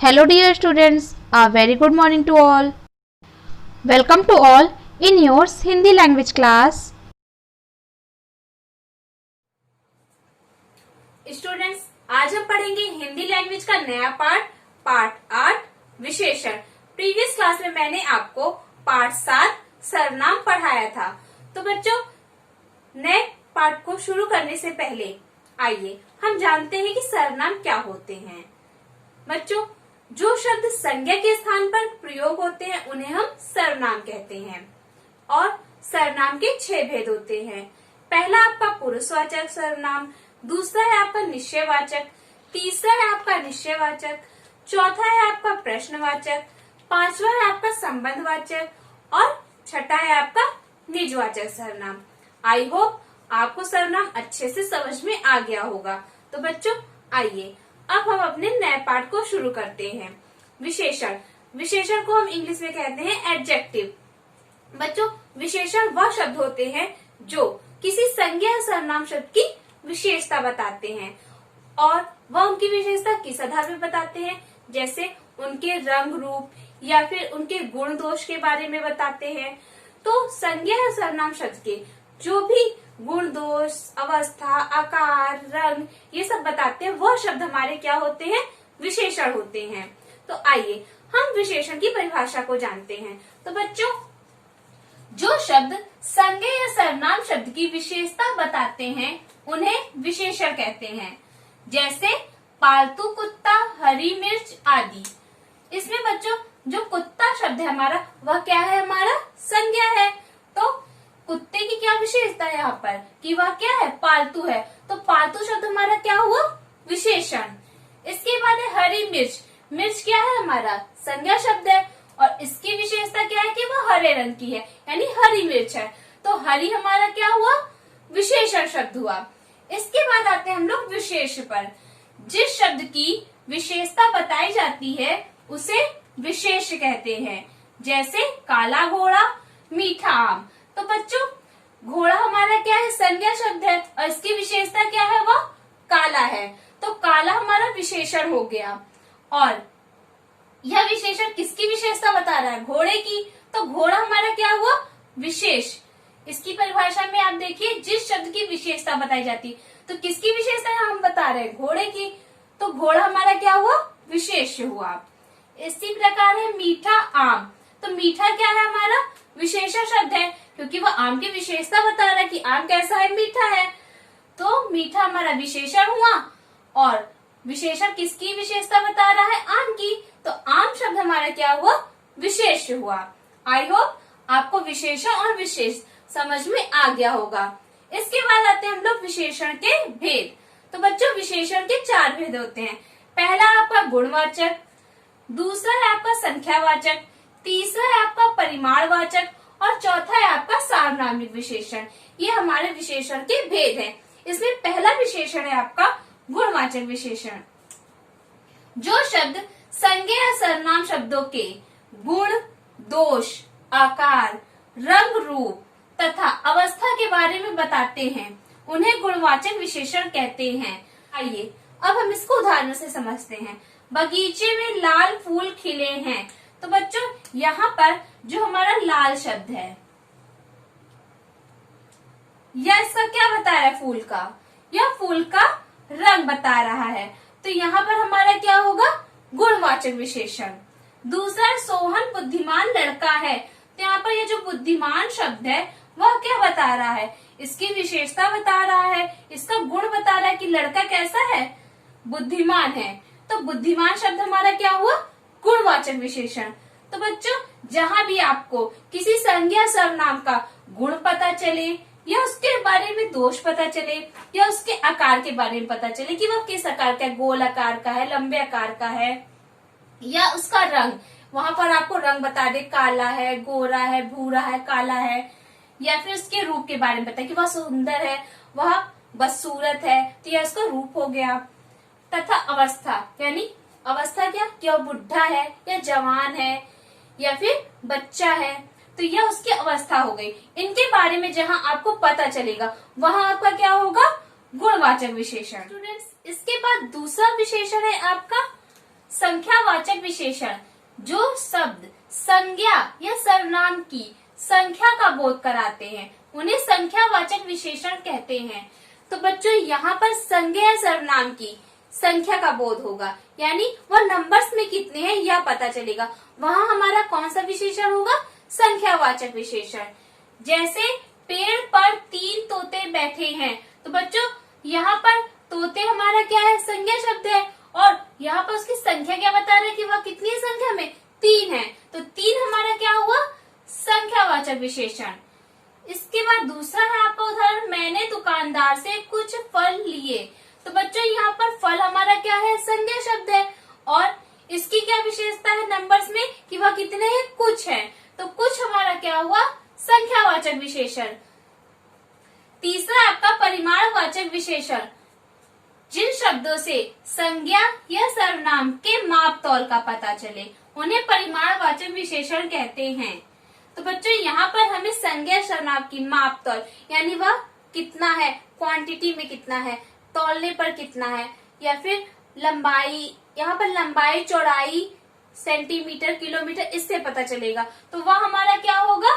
Hello dear students, a very good morning to all. Welcome to all in your Hindi language class. Students, आज हम पढ़ेंगे Hindi language का नया part 8 विशेषण। Previous class में मैंने आपको पार्ट 7 सर्वनाम पढ़ाया था। तो बच्चों, नए पार्ट को शुरू करने से पहले आइए हम जानते हैं कि सर्वनाम क्या होते हैं। बच्चों, जो शब्द संज्ञा के स्थान पर प्रयोग होते हैं उन्हें हम सर्वनाम कहते हैं। और सर्वनाम के 6 भेद होते हैं। पहला आपका पुरुषवाचक सर्वनाम, दूसरा है आपका निश्चयवाचक, तीसरा है आपका निश्चयवाचक, चौथा है आपका प्रश्नवाचक, पांचवा है आपका संबंधवाचक और छठा है आपका निजवाचक सर्वनाम। आई होप आपको सर्वनाम अच्छे से समझ में आ गया होगा। तो बच्चों, आइए अब हम अपने नए पाठ को शुरू करते हैं। विशेषण, विशेषण को हम इंग्लिश में कहते हैं एडजेक्टिव। बच्चों, विशेषण वह शब्द होते हैं जो किसी संज्ञा या सर्वनाम शब्द की विशेषता बताते हैं और वह उनकी विशेषता किस आधार पर बताते हैं, जैसे उनके रंग रूप या फिर उनके गुण दोष के बारे में बताते हैं। तो संज्ञा या सर्वनाम शब्द के जो भी गुण दोष, अवस्था, आकार, रंग ये सब बताते हैं, वह शब्द हमारे क्या होते हैं, विशेषण होते हैं। तो आइए हम विशेषण की परिभाषा को जानते हैं। तो बच्चों, जो शब्द संज्ञा या सर्वनाम शब्द की विशेषता बताते हैं उन्हें विशेषण कहते हैं। जैसे पालतू कुत्ता, हरी मिर्च आदि। इसमें बच्चों जो कुत्ता शब्द है हमारा, वह क्या है, हमारा संज्ञा है। तो कुत्ते की क्या विशेषता है यहाँ पर कि वह क्या है, पालतू है। तो पालतू शब्द हमारा क्या हुआ, विशेषण। इसके बाद है हरी मिर्च। मिर्च क्या है, हमारा संज्ञा शब्द है और इसकी विशेषता क्या है कि वह हरे रंग की है, यानी हरी मिर्च है। तो हरी हमारा क्या हुआ, विशेषण शब्द हुआ। इसके बाद आते हैं हम लोग विशेष पर। जिस शब्द की विशेषता बताई जाती है उसे विशेष कहते हैं। जैसे काला घोड़ा, मीठा आम। तो बच्चों, घोड़ा हमारा क्या है, संज्ञा शब्द है और इसकी विशेषता क्या है, वह काला है। तो काला हमारा विशेषण हो गया। और यह विशेषण किसकी विशेषता बता रहा है, घोड़े की। तो घोड़ा हमारा क्या हुआ, विशेष। इसकी परिभाषा में आप देखिए, जिस शब्द की विशेषता बताई जाती, तो किसकी विशेषता है हम बता रहे हैं, घोड़े की। तो घोड़ा हमारा क्या हुआ, विशेष हुआ। इसी प्रकार है मीठा आम। तो मीठा क्या है, हमारा विशेषण शब्द है, क्योंकि वह आम की विशेषता बता रहा है कि आम कैसा है, मीठा है। तो मीठा हमारा विशेषण हुआ और विशेषण किसकी विशेषता बता रहा है, आम की। तो आम शब्द हमारा क्या हुआ, विशेष हुआ। आई होप आपको विशेषण और विशेष समझ में आ गया होगा। इसके बाद आते हैं हम लोग विशेषण के भेद। तो बच्चों, विशेषण के 4 भेद होते हैं। पहला आपका गुणवाचक, दूसरा है आपका संख्यावाचक, तीसरा है आपका परिमाणवाचक और चौथा है आपका सार्वनामिक विशेषण। ये हमारे विशेषण के भेद हैं। इसमें पहला विशेषण है आपका गुणवाचक विशेषण। जो शब्द संज्ञा या सर्वनाम शब्दों के गुण, दोष, आकार, रंग रूप तथा अवस्था के बारे में बताते हैं उन्हें गुणवाचक विशेषण कहते हैं। आइए अब हम इसको उदाहरण से समझते हैं। बगीचे में लाल फूल खिले हैं। तो बच्चों, यहाँ पर जो हमारा लाल शब्द है, यह इसका क्या बता रहा है, फूल का। यह फूल का रंग बता रहा है। तो यहाँ पर हमारा क्या होगा, गुणवाचक विशेषण। दूसरा, सोहन बुद्धिमान लड़का है। तो यहाँ पर यह जो बुद्धिमान शब्द है वह क्या बता रहा है, इसकी विशेषता बता रहा है, इसका गुण बता रहा है कि लड़का कैसा है, बुद्धिमान है। तो बुद्धिमान शब्द हमारा क्या हुआ, गुणवाचक विशेषण। तो बच्चों, जहां भी आपको किसी संज्ञा सर्वनाम का गुण पता चले या उसके बारे में दोष पता चले या उसके आकार के बारे में पता चले कि वह किस आकार का है, गोल आकार का है, लंबे आकार का है, या उसका रंग, वहां पर आपको रंग बता दे, काला है, गोरा है, भूरा है, काला है, या फिर उसके रूप के बारे में बताए कि वह सुंदर है, वह बदसूरत है, तो यह उसका रूप हो गया। तथा अवस्था, यानी अवस्था क्या, कि वह बुढ़ा है या जवान है या फिर बच्चा है, तो यह उसकी अवस्था हो गई। इनके बारे में जहां आपको पता चलेगा वहां आपका क्या होगा, गुणवाचक विशेषण। स्टूडेंट्स, इसके बाद दूसरा विशेषण है आपका संख्यावाचक विशेषण जो शब्द संज्ञा या सर्वनाम की संख्या का बोध कराते हैं उन्हें संख्यावाचक विशेषण कहते हैं। तो बच्चों यहाँ पर संज्ञा या सर्वनाम की संख्या का बोध होगा, यानी वह नंबर्स में कितने हैं यह पता चलेगा। वहाँ हमारा कौन सा विशेषण होगा? संख्यावाचक विशेषण। जैसे पेड़ पर 3 तोते बैठे हैं, तो बच्चों यहाँ पर तोते हमारा क्या है? संज्ञा शब्द है, और यहाँ पर उसकी संख्या क्या बता रहे हैं कि वह कितनी संख्या में? 3 है, तो 3 हमारा क्या हुआ? संख्यावाचक विशेषण। इसके बाद दूसरा है आपका उदाहरण, मैंने दुकानदार से कुछ फल लिए। तो बच्चों यहाँ पर फल हमारा क्या है? संज्ञा शब्द है, और इसकी क्या विशेषता है नंबर्स में कि वह कितने हैं? कुछ है, तो कुछ हमारा क्या हुआ? संख्यावाचक विशेषण। तीसरा आपका परिमाणवाचक विशेषण, जिन शब्दों से संज्ञा या सर्वनाम के माप तौल का पता चले उन्हें परिमाणवाचक विशेषण कहते हैं। तो बच्चों यहाँ पर हमें संज्ञा सर्वनाम की माप तौल, यानी वह कितना है, क्वांटिटी में कितना है, तौलने पर कितना है, या फिर लंबाई, यहाँ पर लंबाई चौड़ाई सेंटीमीटर किलोमीटर, इससे पता चलेगा। तो वह हमारा क्या होगा?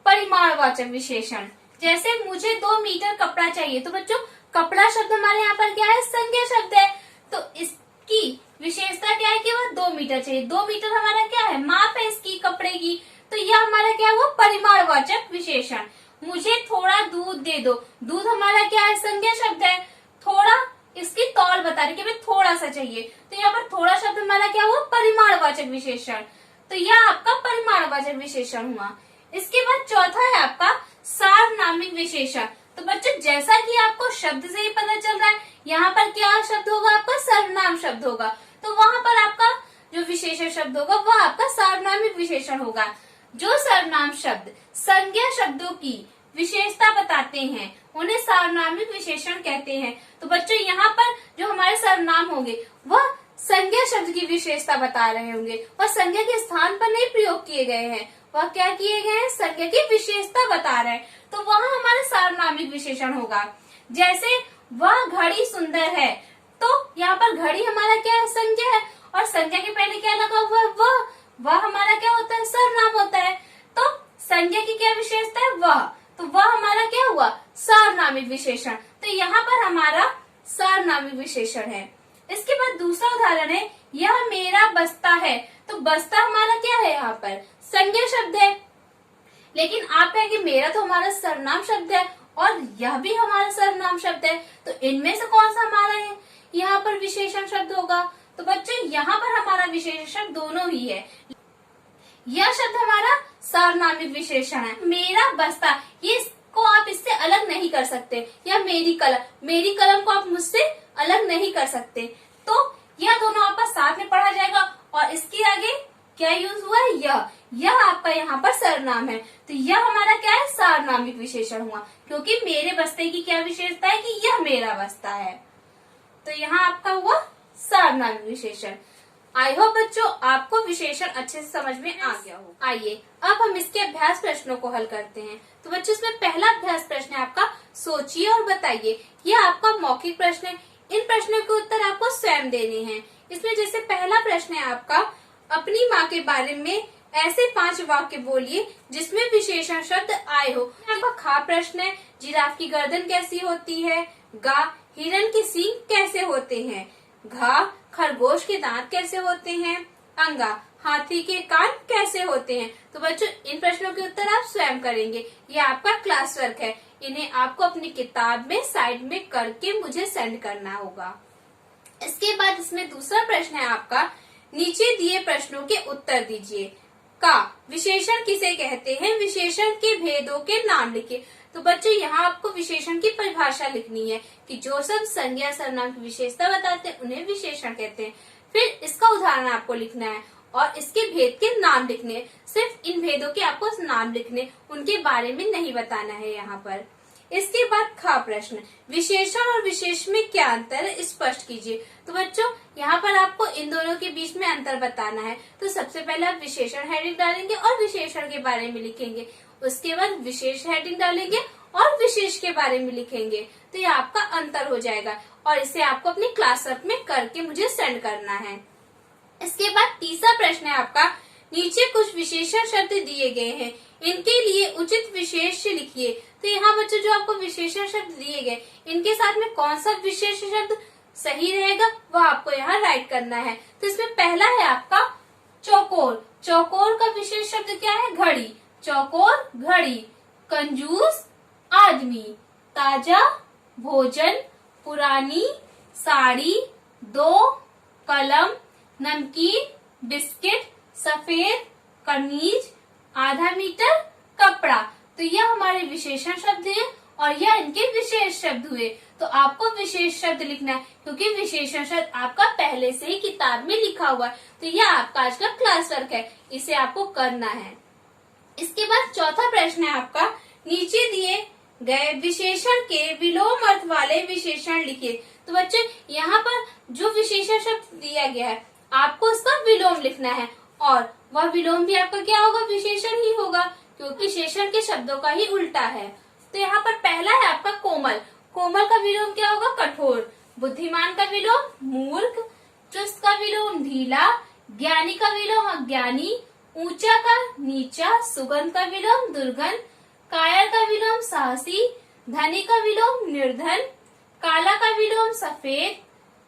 परिमाणवाचक विशेषण। जैसे मुझे 2 मीटर कपड़ा चाहिए, तो बच्चों कपड़ा शब्द हमारे यहाँ पर क्या है? संज्ञा शब्द है, तो इसकी विशेषता क्या है कि वह 2 मीटर चाहिए। 2 मीटर हमारा क्या है? माप है इसकी कपड़े की, तो यह हमारा क्या हुआ? परिमाणवाचक विशेषण। मुझे थोड़ा दूध दे दो, दूध हमारा क्या है? संज्ञा शब्द है, थोड़ा इसकी तौल बता रही कि हमें थोड़ा सा चाहिए, तो यहाँ पर थोड़ा शब्द हमारा क्या हुआ? परिमाणवाचक विशेषण। तो यह आपका परिमाणवाचक विशेषण हुआ। इसके बाद चौथा है आपका सार्वनामिक विशेषण। तो बच्चों जैसा कि आपको शब्द से ही पता चल रहा है, यहाँ पर क्या शब्द होगा? आपका सर्वनाम शब्द होगा, तो वहां पर आपका जो विशेषण शब्द होगा वह आपका सार्वनामिक विशेषण होगा। जो सर्वनाम शब्द संज्ञा शब्दों की विशेषता बताते हैं उन्हें सार्वनामिक विशेषण कहते हैं। तो बच्चों यहाँ पर जो हमारे सर्वनाम होंगे वह संज्ञा शब्द की विशेषता बता रहे होंगे, वह संज्ञा के स्थान पर नहीं प्रयोग किए गए हैं, वह क्या किए गए हैं? संज्ञा की विशेषता बता रहे हैं, तो वहाँ हमारा सार्वनामिक विशेषण होगा। जैसे वह घड़ी सुंदर है, तो यहाँ पर घड़ी हमारा क्या है? संज्ञा है, और संज्ञा के पहले क्या लगा हुआ है? वह हमारा क्या होता है? सर्वनाम होता है। तो संज्ञा की क्या विशेषता है? वह, तो वह हमारा क्या हुआ? सार्वनामिक विशेषण। तो यहाँ पर हमारा सार्वनामिक विशेषण है। इसके बाद दूसरा उदाहरण है, यह मेरा बस्ता है। तो बस्ता हमारा क्या है? यहाँ पर संज्ञा शब्द है, लेकिन आप कहेंगे मेरा तो हमारा सर्वनाम शब्द है और यह भी हमारा सर्वनाम शब्द है, तो इनमें से कौन सा हमारा है? यहाँ पर विशेषण शब्द होगा। तो बच्चों यहाँ पर हमारा विशेषण शब्द दोनों ही है। यह शब्द हमारा सार्वनामिक विशेषण है। मेरा बस्ता, ये इसको आप इससे अलग नहीं कर सकते, या मेरी कलम को आप मुझसे अलग नहीं कर सकते। तो यह दोनों आपका साथ में पढ़ा जाएगा, और इसके आगे क्या यूज हुआ है? यह आपका यहाँ पर सर्वनाम है, तो यह हमारा क्या है? सार्वनामिक विशेषण हुआ, क्योंकि मेरे बस्ते की क्या विशेषता है कि यह मेरा बस्ता है, तो यहाँ आपका हुआ सार्वनामिक विशेषण। आई होप बच्चों आपको विशेषण अच्छे से समझ में आ गया हो। आइए अब हम इसके अभ्यास प्रश्नों को हल करते हैं। तो बच्चों इसमें पहला अभ्यास प्रश्न है आपका, सोचिए और बताइए। यह आपका मौखिक प्रश्न है, इन प्रश्नों के उत्तर आपको स्वयं देने हैं। इसमें जैसे पहला प्रश्न है आपका, अपनी माँ के बारे में ऐसे 5 वाक्य बोलिए जिसमें विशेषण शब्द आए हो। आपका खा प्रश्न है, जिराफ की गर्दन कैसी होती है? गा, हिरन के सींग कैसे होते हैं? घा, खरगोश के दांत कैसे होते हैं? अंगा, हाथी के कान कैसे होते हैं? तो बच्चों इन प्रश्नों के उत्तर आप स्वयं करेंगे, ये आपका क्लास वर्क है। इन्हें आपको अपनी किताब में साइड में करके मुझे सेंड करना होगा। इसके बाद इसमें दूसरा प्रश्न है आपका, नीचे दिए प्रश्नों के उत्तर दीजिए। का, विशेषण किसे कहते हैं? विशेषण के भेदों के नाम लिखिए। तो बच्चों यहाँ आपको विशेषण की परिभाषा लिखनी है कि जो सब संज्ञा सर्वनाम की विशेषता बताते हैं उन्हें विशेषण कहते हैं। फिर इसका उदाहरण आपको लिखना है और इसके भेद के नाम लिखने हैं। सिर्फ इन भेदों के आपको नाम लिखने, उनके बारे में नहीं बताना है यहाँ पर। इसके बाद खा प्रश्न, विशेषण और विशेष में क्या अंतर है स्पष्ट कीजिए। तो बच्चों यहाँ पर आपको इन दोनों के बीच में अंतर बताना है। तो सबसे पहले आप विशेषण हेडिंग डालेंगे और विशेषण के बारे में लिखेंगे, उसके बाद विशेष हेडिंग डालेंगे और विशेष के बारे में लिखेंगे। तो ये आपका अंतर हो जाएगा और इसे आपको अपनी क्लास वर्क में करके मुझे सेंड करना है। इसके बाद तीसरा प्रश्न है आपका, नीचे कुछ विशेषण शब्द दिए गए हैं, इनके लिए उचित विशेष लिखिए। तो यहाँ बच्चों जो आपको विशेषण शब्द दिए गए, इनके साथ में कौन सा विशेष शब्द सही रहेगा वह आपको यहाँ राइट करना है। तो इसमें पहला है आपका चौकोर। चौकोर का विशेष शब्द क्या है? घड़ी। चौकोर घड़ी। कंजूस आदमी। ताजा भोजन। पुरानी साड़ी। दो कलम। नमकीन बिस्किट। सफेद कमीज। आधा मीटर कपड़ा। तो यह हमारे विशेषण शब्द हैं और यह इनके विशेष शब्द हुए। तो आपको विशेष शब्द लिखना है क्योंकि विशेषण शब्द आपका पहले से ही किताब में लिखा हुआ है। तो यह आपका आज का क्लास वर्क है, इसे आपको करना है। इसके बाद चौथा प्रश्न है आपका, नीचे दिए गए विशेषण के विलोम अर्थ वाले विशेषण लिखिए। तो बच्चे यहाँ पर जो विशेषण शब्द दिया गया है आपको उसका विलोम लिखना है और वह विलोम भी आपका क्या होगा? विशेषण ही होगा क्योंकि विशेषण के शब्दों का ही उल्टा है। तो यहाँ पर पहला है आपका कोमल। कोमल का विलोम क्या होगा? कठोर। बुद्धिमान का विलोम मूर्ख। चुस्त का विलोम ढीला। ज्ञानी का विलोम अज्ञानी। ऊंचा का नीचा। सुगंध का विलोम दुर्गंध। कायर का विलोम साहसी। धनी का विलोम निर्धन। काला का विलोम सफेद।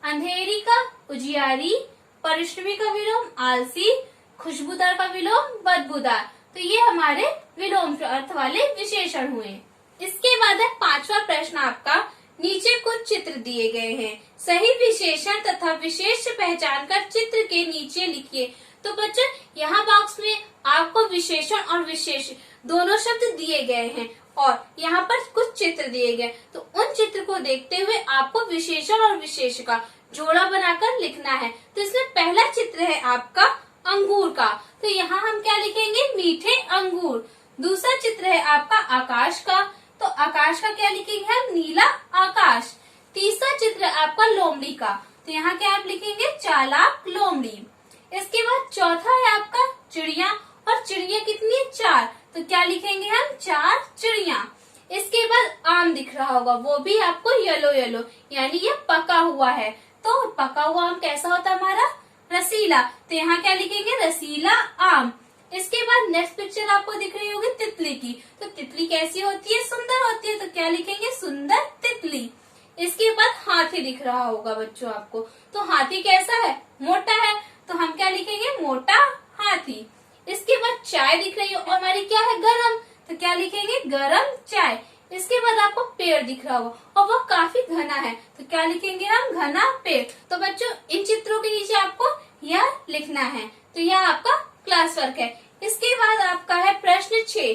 अंधेरी का उजियारी। परिश्रमी का विलोम आलसी। खुशबूदार का विलोम बदबूदार। तो ये हमारे विलोम अर्थ वाले विशेषण हुए। इसके बाद है पांचवा प्रश्न आपका, नीचे कुछ चित्र दिए गए हैं, सही विशेषण तथा विशेष पहचान कर चित्र के नीचे लिखिए। तो बच्चों यहाँ बॉक्स में आपको विशेषण और विशेष दोनों शब्द दिए गए हैं और यहाँ पर कुछ चित्र दिए गए। तो उन चित्र को देखते हुए आपको विशेषण और विशेष का जोड़ा बनाकर लिखना है। तो इसमें पहला चित्र है आपका अंगूर का। तो यहाँ हम क्या लिखेंगे? मीठे अंगूर। दूसरा चित्र है आपका आकाश का। तो आकाश का क्या लिखेंगे हम? नीला आकाश। तीसरा चित्र है आपका लोमड़ी का। तो यहाँ क्या आप लिखेंगे? चालाक लोमड़ी। इसके बाद चौथा है आपका चिड़िया और चिड़िया कितनी? 4। तो क्या लिखेंगे हम? 4 चिड़िया। इसके बाद आम दिख रहा होगा, वो भी आपको येलो येलो, यानी ये पका हुआ है। तो पका हुआ आम कैसा होता है हमारा? रसीला। तो यहाँ क्या लिखेंगे? रसीला आम। इसके बाद नेक्स्ट पिक्चर आपको दिख रही होगी तितली की। तो तितली कैसी होती है? सुंदर होती है। तो क्या लिखेंगे? सुंदर तितली। इसके बाद हाथी दिख रहा होगा बच्चों आपको। तो हाथी कैसा है? मोटा है। तो हम क्या लिखेंगे? मोटा हाथी। इसके बाद चाय दिख रही है और हमारी क्या है? गरम। तो क्या लिखेंगे? गरम चाय। इसके बाद आपको पेड़ दिख रहा होगा और वह काफी घना है। तो क्या लिखेंगे हम? घना पेड़। तो बच्चों इन चित्रों के नीचे आपको यह लिखना है। तो यह आपका क्लास वर्क है। इसके बाद आपका है प्रश्न 6,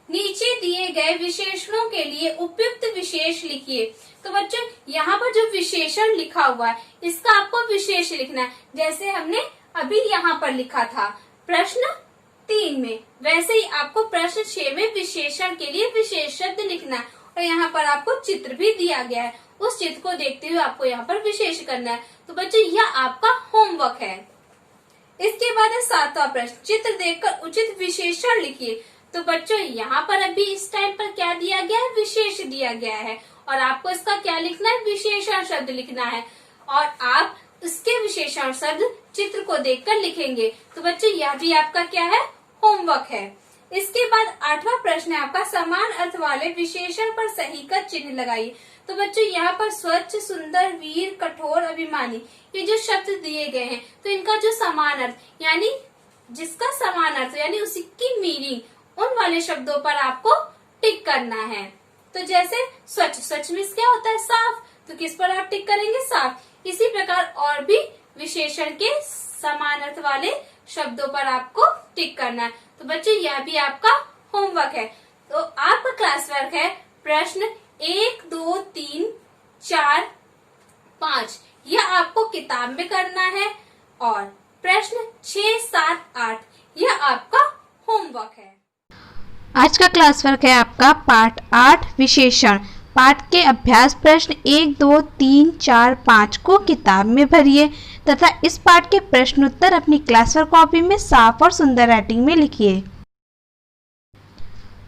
नीचे दिए गए विशेषणों के लिए उपयुक्त विशेष लिखिए। तो बच्चों यहाँ पर जो विशेषण लिखा हुआ है इसका आपको विशेष लिखना है, जैसे हमने अभी यहाँ पर लिखा था प्रश्न 3 में, वैसे ही आपको प्रश्न 6 में विशेषण के लिए विशेष शब्द लिखना है। और यहाँ पर आपको चित्र भी दिया गया है, उस चित्र को देखते हुए आपको यहाँ पर विशेष करना है। तो बच्चों यह आपका होमवर्क है। इसके बाद है 7वां प्रश्न, चित्र देखकर उचित विशेषण लिखिए। तो बच्चों यहाँ पर अभी इस टाइम पर क्या दिया गया है? विशेष दिया गया है और आपको इसका क्या लिखना है? विशेषण शब्द लिखना है और आप इसके विशेषण शब्द चित्र को देखकर लिखेंगे। तो बच्चों यह भी आपका क्या है? होमवर्क है। इसके बाद 8वां प्रश्न है आपका, समान अर्थ वाले विशेषण पर सही का चिन्ह लगाइए। तो बच्चों यहाँ पर स्वच्छ, सुंदर, वीर, कठोर, अभिमानी, ये जो शब्द दिए गए हैं तो इनका जो समान अर्थ यानी जिसका समान अर्थ यानी उसी की मीनिंग, उन वाले शब्दों पर आपको टिक करना है। तो जैसे स्वच्छ, स्वच्छ मीन्स क्या होता है? साफ। तो किस पर आप टिक करेंगे? साफ। इसी प्रकार और भी विशेषण के समान अर्थ वाले शब्दों पर आपको टिक करना है। तो बच्चों यह भी आपका होमवर्क है। तो आपका क्लास वर्क है प्रश्न 1, 2, 3, 4, 5, यह आपको किताब में करना है और प्रश्न 6, 7, 8 यह आपका होमवर्क है। आज का क्लास वर्क है आपका पाठ 8 विशेषण। पाठ के अभ्यास प्रश्न 1, 2, 3, 4, 5 को किताब में भरिए तथा इस पाठ के प्रश्न उत्तर अपनी क्लास वर्क कॉपी में साफ और सुंदर राइटिंग में लिखिए।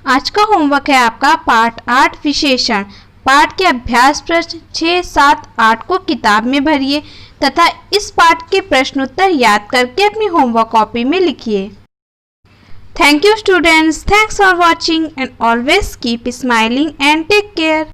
आज का होमवर्क है आपका पाठ 8 विशेषण। पाठ के अभ्यास प्रश्न 6, 7, 8 को किताब में भरिए तथा इस पाठ के प्रश्नोत्तर याद करके अपनी होमवर्क कॉपी में लिखिए। Thank you students. Thanks for watching and always keep smiling and take care.